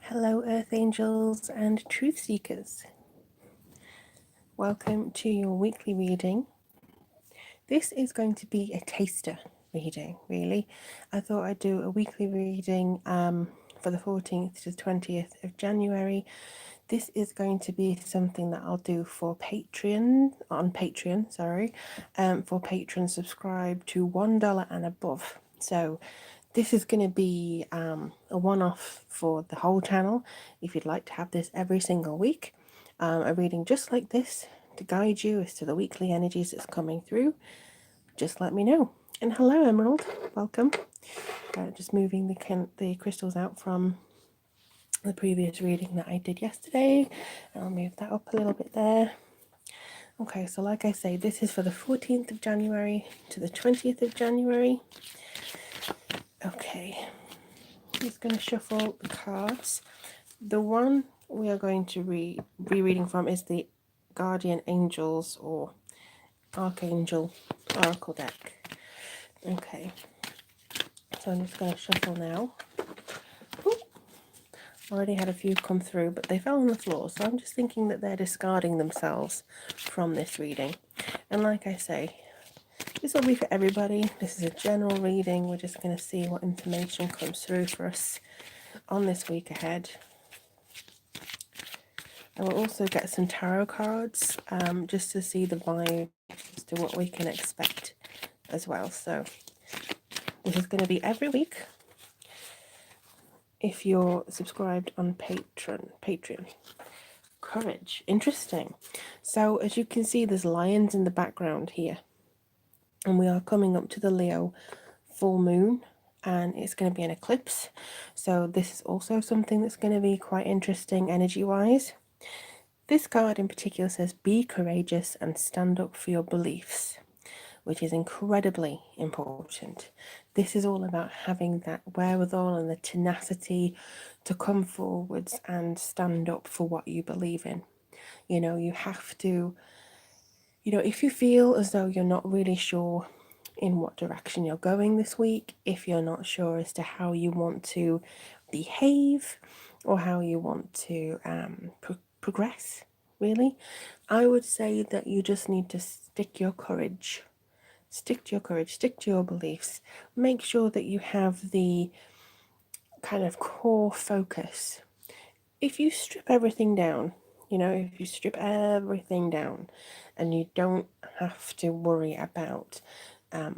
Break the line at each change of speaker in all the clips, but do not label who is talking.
Hello, Earth Angels and Truth Seekers. Welcome to your weekly reading. This is going to be a taster reading, really. I thought I'd do a weekly reading for the 14th to the 20th of January. This is going to be something that I'll do for Patreon, for patrons subscribe to $1 and above. So this is going to be a one-off for the whole channel. If you'd like to have this every single week, a reading just like this to guide you as to the weekly energies that's coming through, just let me know. And hello, Emerald, welcome. Just moving the crystals out from the previous reading that I did yesterday. I'll move that up a little bit there. Okay, so like I say, this is for the 14th of January to the 20th of January. Okay, I'm just going to shuffle the cards. The one we are going to be reading from is the Guardian Angels or Archangel Oracle deck. Okay, so I'm just going to shuffle now. Ooh, already had a few come through, but they fell on the floor, so I'm just thinking that they're discarding themselves from this reading. And like I say, this will be for everybody. This is a general reading. We're just going to see what information comes through for us on this week ahead. I will also get some tarot cards just to see the vibe as to what we can expect as well. So this is going to be every week if you're subscribed on Patreon. Courage, interesting. So as you can see, there's lions in the background here, and we are coming up to the Leo full moon, and it's going to be an eclipse. So this is also something that's going to be quite interesting energy wise. This card in particular says, be courageous and stand up for your beliefs, which is incredibly important. This is all about having that wherewithal and the tenacity to come forwards and stand up for what you believe in. You know, you have to, if you feel as though you're not really sure in what direction you're going this week, if you're not sure as to how you want to behave or how you want to progress, really, I would say that you just need to stick to your courage, stick to your beliefs. Make sure that you have the kind of core focus. If you strip everything down, if you strip everything down and you don't have to worry about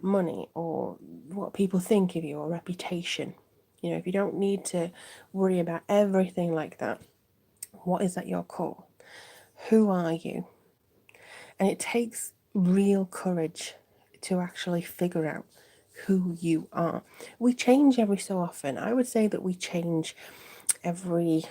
money or what people think of you or reputation, if you don't need to worry about everything like that, what is at your core? Who are you? And it takes real courage to actually figure out who you are. We change every so often. I would say that we change every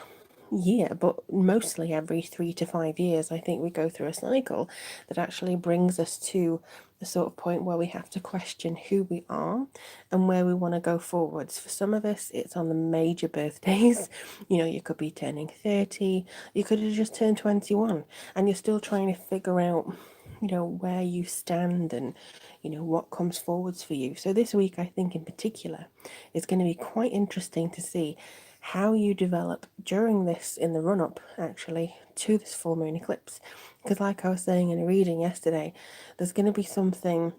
year, but mostly every 3 to 5 years. I think we go through a cycle that actually brings us to the sort of point where we have to question who we are and where we want to go forwards. For some of us, it's on the major birthdays. You could be turning 30, you could have just turned 21, and you're still trying to figure out where you stand and what comes forwards for you. So this week, I think in particular, is going to be quite interesting to see how you develop during this, in the run-up actually to this full moon eclipse. Because like I was saying in a reading yesterday, there's going to be something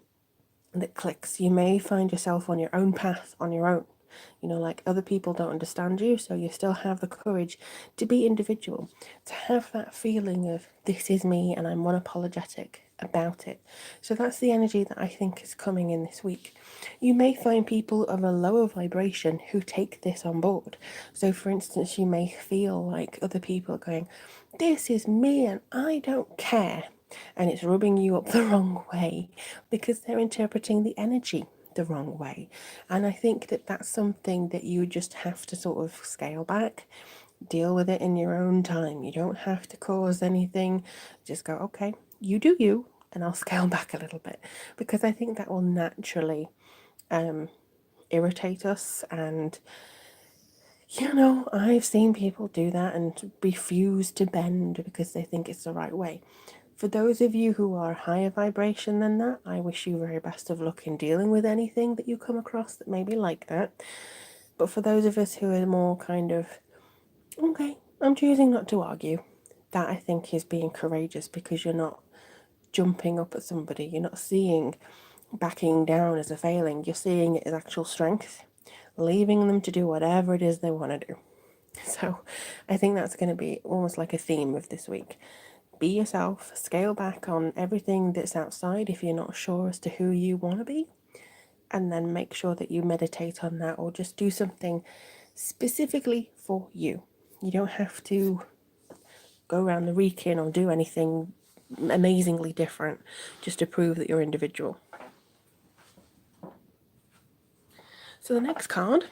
that clicks. You may find yourself on your own path on your own. Like other people don't understand you, so you still have the courage to be individual, to have that feeling of this is me and I'm unapologetic about it. So that's the energy that I think is coming in this week. You may find people of a lower vibration who take this on board. So for instance, you may feel like other people are going, this is me and I don't care, and it's rubbing you up the wrong way because they're interpreting the energy the wrong way. And I think that that's something that you just have to sort of scale back, deal with it in your own time. You don't have to cause anything. Just go, okay, you do you, and I'll scale back a little bit, because I think that will naturally irritate us. And I've seen people do that and refuse to bend because they think it's the right way. For those of you who are higher vibration than that, I wish you very best of luck in dealing with anything that you come across that may be like that. But for those of us who are more kind of Okay, I'm choosing not to argue. That, I think, is being courageous, because you're not jumping up at somebody. You're not seeing backing down as a failing. You're seeing it as actual strength, leaving them to do whatever it is they want to do. So I think that's going to be almost like a theme of this week. Be yourself, scale back on everything that's outside if you're not sure as to who you want to be, and then make sure that you meditate on that, or just do something specifically for you. You don't have to go around the Reekin or do anything amazingly different just to prove that you're individual. So the next card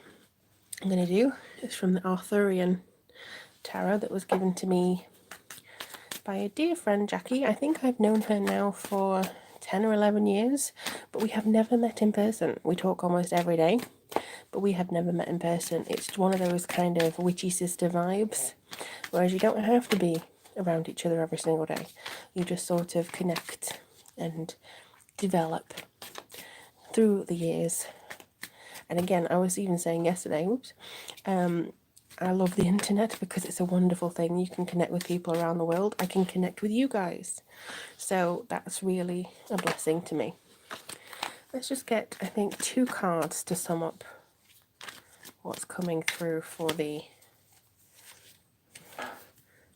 I'm going to do is from the Arthurian tarot that was given to me by a dear friend, Jackie. I think I've known her now for 10 or 11 years, but we have never met in person. We talk almost every day, but we have never met in person. It's one of those kind of witchy sister vibes, whereas you don't have to be around each other every single day. You just sort of connect and develop through the years. And again, I was even saying yesterday, I love the internet because it's a wonderful thing. You can connect with people around the world. I can connect with you guys. So that's really a blessing to me. Let's just get, I think, 2 cards to sum up what's coming through for the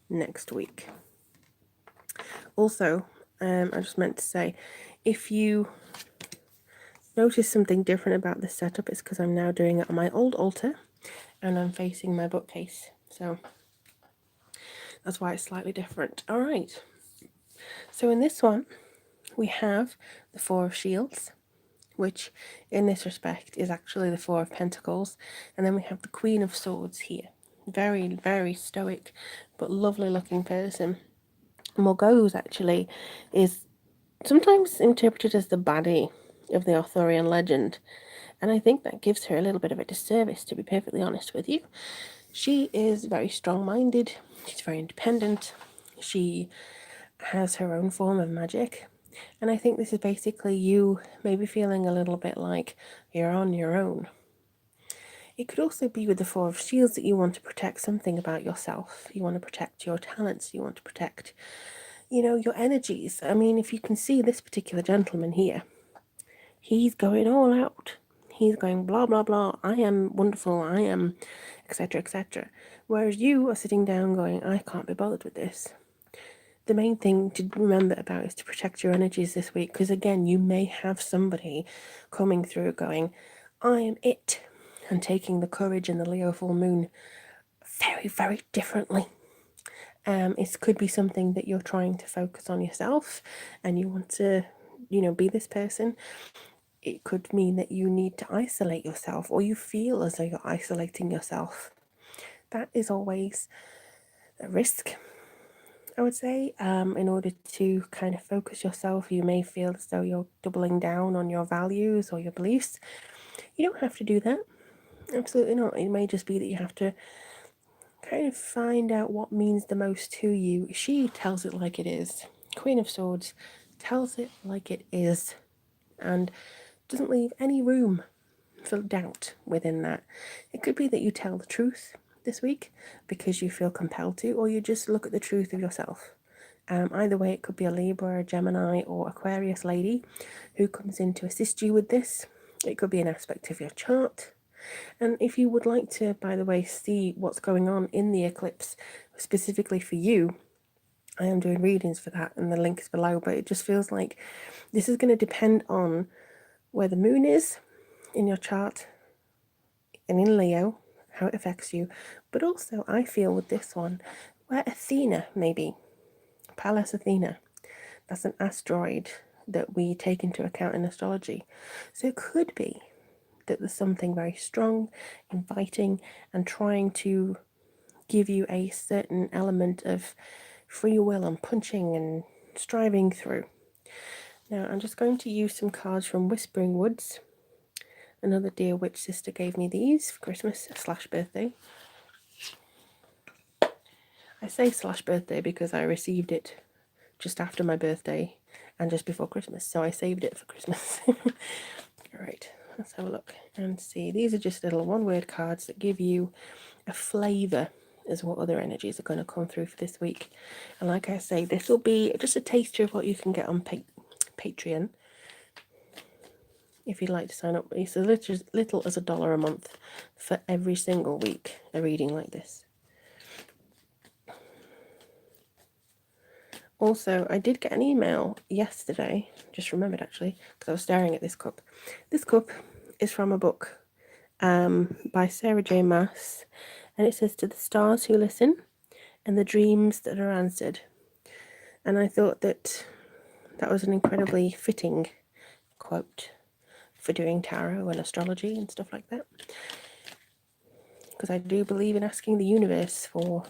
next week. Also, I just meant to say, if you notice something different about this setup, it's because I'm now doing it on my old altar and I'm facing my bookcase. So that's why it's slightly different. All right. So in this one, we have the 4 of Shields, which in this respect is actually the 4 of Pentacles. And then we have the Queen of Swords here. Very, very stoic, but lovely looking person. Morgause actually is sometimes interpreted as the baddie of the Arthurian legend. And I think that gives her a little bit of a disservice, to be perfectly honest with you. She is very strong-minded, she's very independent, she has her own form of magic, and I think this is basically you maybe feeling a little bit like you're on your own. It could also be with the 4 of Shields that you want to protect something about yourself. You want to protect your talents, you want to protect, your energies. I mean, if you can see this particular gentleman here, he's going all out. He's going blah, blah, blah. I am wonderful. I am, etc., etc. Whereas you are sitting down going, I can't be bothered with this. The main thing to remember about is to protect your energies this week. Because again, you may have somebody coming through going, I am it. And taking the courage in the Leo full moon very, very differently. It could be something that you're trying to focus on yourself and you want to, be this person. It could mean that you need to isolate yourself, or you feel as though you're isolating yourself. That is always a risk, I would say. In order to kind of focus yourself, you may feel as though you're doubling down on your values or your beliefs. You don't have to do that. Absolutely not. It may just be that you have to kind of find out what means the most to you. She tells it like it is. Queen of Swords tells it like it is and doesn't leave any room for doubt within that. It could be that you tell the truth this week because you feel compelled to, or you just look at the truth of yourself. Either way, it could be a Libra, a Gemini, or Aquarius lady who comes in to assist you with this. It could be an aspect of your chart. And if you would like to, by the way, see what's going on in the eclipse specifically for you, I am doing readings for that, and the link is below. But it just feels like this is going to depend on where the moon is in your chart and in Leo, how it affects you. But also, I feel with this one, where Athena may be, Pallas Athena. That's an asteroid that we take into account in astrology. So it could be that there's something very strong, inviting, and trying to give you a certain element of free will and punching and striving through. Now, I'm just going to use some cards from Whispering Woods. Another dear witch sister gave me these for Christmas/birthday. I say /birthday because I received it just after my birthday and just before Christmas, so I saved it for Christmas. Alright, let's have a look and see. These are just little one-word cards that give you a flavour is what other energies are going to come through for this week. And like I say, this will be just a taster of what you can get on Patreon. If you'd like to sign up, it's as little as $1 a month for every single week a reading like this. Also, I did get an email yesterday, just remembered actually, because I was staring at this cup. This cup is from a book by Sarah J. Maas, and it says, "To the stars who listen and the dreams that are answered." And I thought that was an incredibly fitting quote for doing tarot and astrology and stuff like that, because I do believe in asking the universe for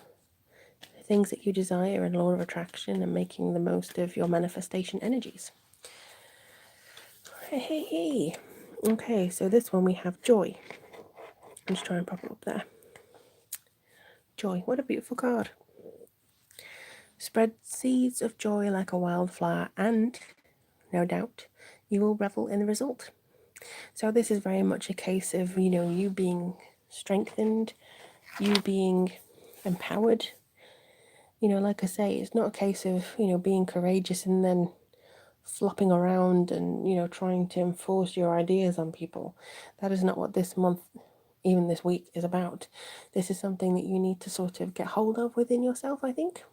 things that you desire and law of attraction and making the most of your manifestation energies. Hey. Okay, so this one we have joy. I'm just trying to pop it up there. Joy, what a beautiful card. Spread seeds of joy like a wildflower, and no doubt you will revel in the result. So this is very much a case of, you being strengthened, you being empowered. Like I say, it's not a case of, being courageous and then flopping around and, trying to enforce your ideas on people. That is not what this month, even this week, is about. This is something that you need to sort of get hold of within yourself, I think.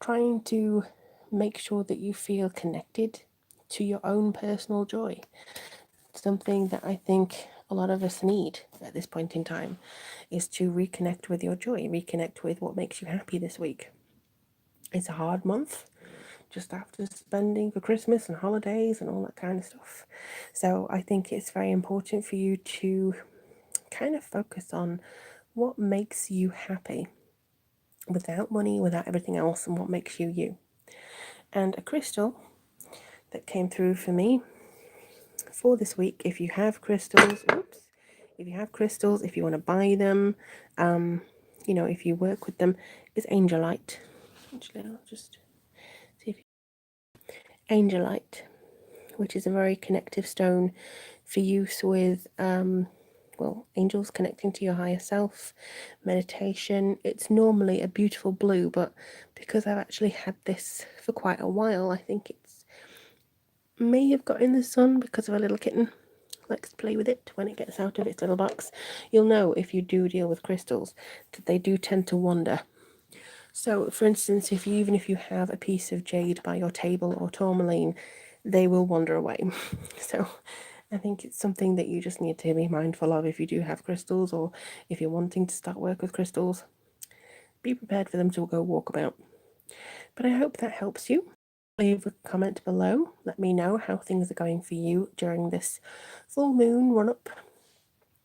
Trying to make sure that you feel connected to your own personal joy. Something that I think a lot of us need at this point in time is to reconnect with your joy, reconnect with what makes you happy this week. It's a hard month, just after spending for Christmas and holidays and all that kind of stuff. So I think it's very important for you to kind of focus on what makes you happy without money, without everything else, and what makes you you. And a crystal that came through for me for this week, if you have crystals, if you want to buy them, if you work with them, is angelite. Actually, I'll just see if angelite, which is a very connective stone for use with angels, connecting to your higher self, meditation. It's normally a beautiful blue, but because I've actually had this for quite a while, I think it's may have got in the sun because of a little kitten likes to play with it when it gets out of its little box. You'll know, if you do deal with crystals, that they do tend to wander. So for instance, even if you have a piece of jade by your table or tourmaline, they will wander away. So I think it's something that you just need to be mindful of if you do have crystals, or if you're wanting to start work with crystals. Be prepared for them to go walk about. But I hope that helps you. Leave a comment below. Let me know how things are going for you during this full moon run-up.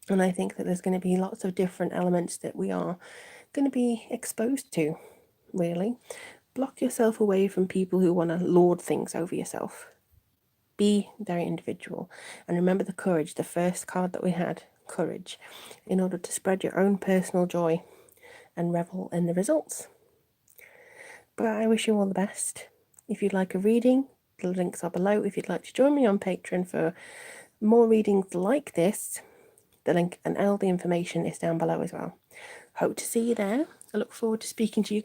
And I think that there's going to be lots of different elements that we are going to be exposed to, really. Block yourself away from people who want to lord things over yourself. Be very individual. And remember the courage, the first card that we had, courage, in order to spread your own personal joy and revel in the results. But I wish you all the best. If you'd like a reading, the links are below. If you'd like to join me on Patreon for more readings like this, the link and all the information is down below as well. Hope to see you there. I look forward to speaking to you